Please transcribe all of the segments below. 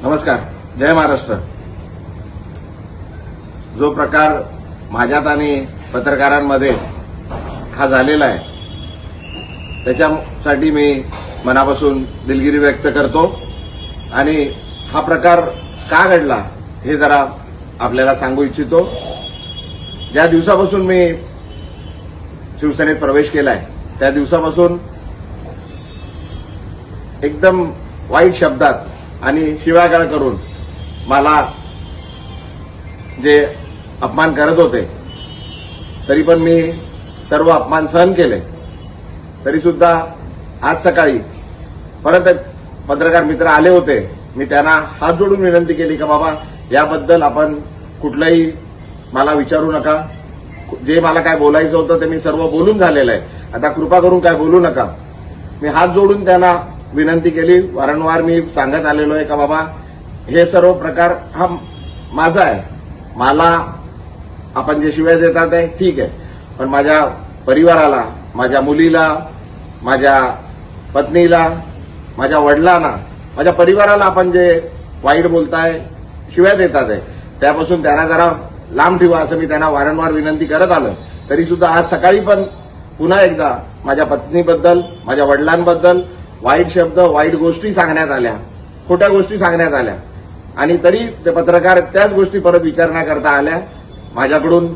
नमस्कार. जय महाराष्ट्र. जो प्रकार माझ्यात आणि पत्रकारांमध्ये हा झालेला आहे त्याच्यासाठी मी मनापासून दिलगिरी व्यक्त करतो आणि हा प्रकार का घडला हे जरा आपल्याला सांगू इच्छितो. ज्या दिवसापासून मी शिवसेनेत प्रवेश केलाय त्या दिवसापासून एकदम वाईट शब्दात आणि शिव्यागाळ करून मला जे अपमान करत होते तरी पण मी सर्व अपमान सहन केले. तरी सुद्धा आज सकाळी परत एक पत्रकार मित्र आले होते. मी त्यांना हात जोडून विनंती केली की बाबा याबद्दल आपण कुठलंही मला विचारू नका. जे मला काय बोलायचं होतं ते मी सर्व बोलून झालेलं आहे. आता कृपा करून काय बोलू नका. मी हात जोडून त्यांना विनंती केली. वारंवार मी सांगत आलेलो आहे का बाबा हे सर्व प्रकार हा माझा आहे. मला आपण जे शिव्या देतात आहे ठीक आहे, पण माझ्या परिवाराला, माझ्या मुलीला, माझ्या पत्नीला, माझ्या वडिलांना, माझ्या परिवाराला आपण जे वाईट बोलताय, शिव्या देतात आहे त्यापासून त्यांना जरा लांब ठेवा असं मी त्यांना वारंवार विनंती करत आलोय. तरी सुद्धा आज सकाळी पण पुन्हा एकदा माझ्या पत्नीबद्दल, माझ्या वडिलांबद्दल वाईट शब्द, वाईट गोष्टी सांगण्यात आल्या, खोट्या गोष्टी सांगण्यात आल्या आणि तरी ते पत्रकार त्याच गोष्टी परत विचार न करता आल्या. माझ्याकडून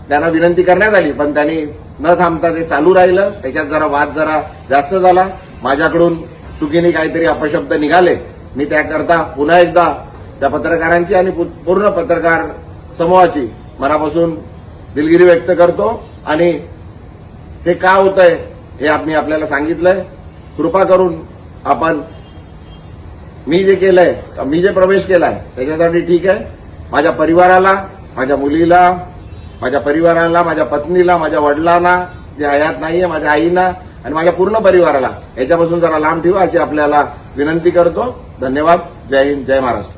त्यांना विनंती करण्यात आली पण त्यांनी न थांबता ते चालू राहिलं. त्याच्यात जरा वाद जरा जास्त झाला. माझ्याकडून चुकीने काहीतरी अपशब्द निघाले. मी त्याकरता पुन्हा एकदा त्या पत्रकारांची आणि पूर्ण पत्रकार समूहाची मनापासून दिलगिरी व्यक्त करतो आणि हे का होतंय हे मी आपल्याला सांगितलंय. कृपा करून आपण मी जे केलंय, मी जे प्रवेश केलाय त्याच्यासाठी ठीक आहे. माझ्या परिवाराला, माझ्या मुलीला, माझ्या परिवाराला, माझ्या पत्नीला, माझ्या वडिलांना जे हयात नाहीये, माझ्या आईना आणि माझ्या पूर्ण परिवाराला याच्यापासून जरा लांब ठेवा अशी आपल्याला विनंती करतो. धन्यवाद. जय हिंद. जय महाराष्ट्र.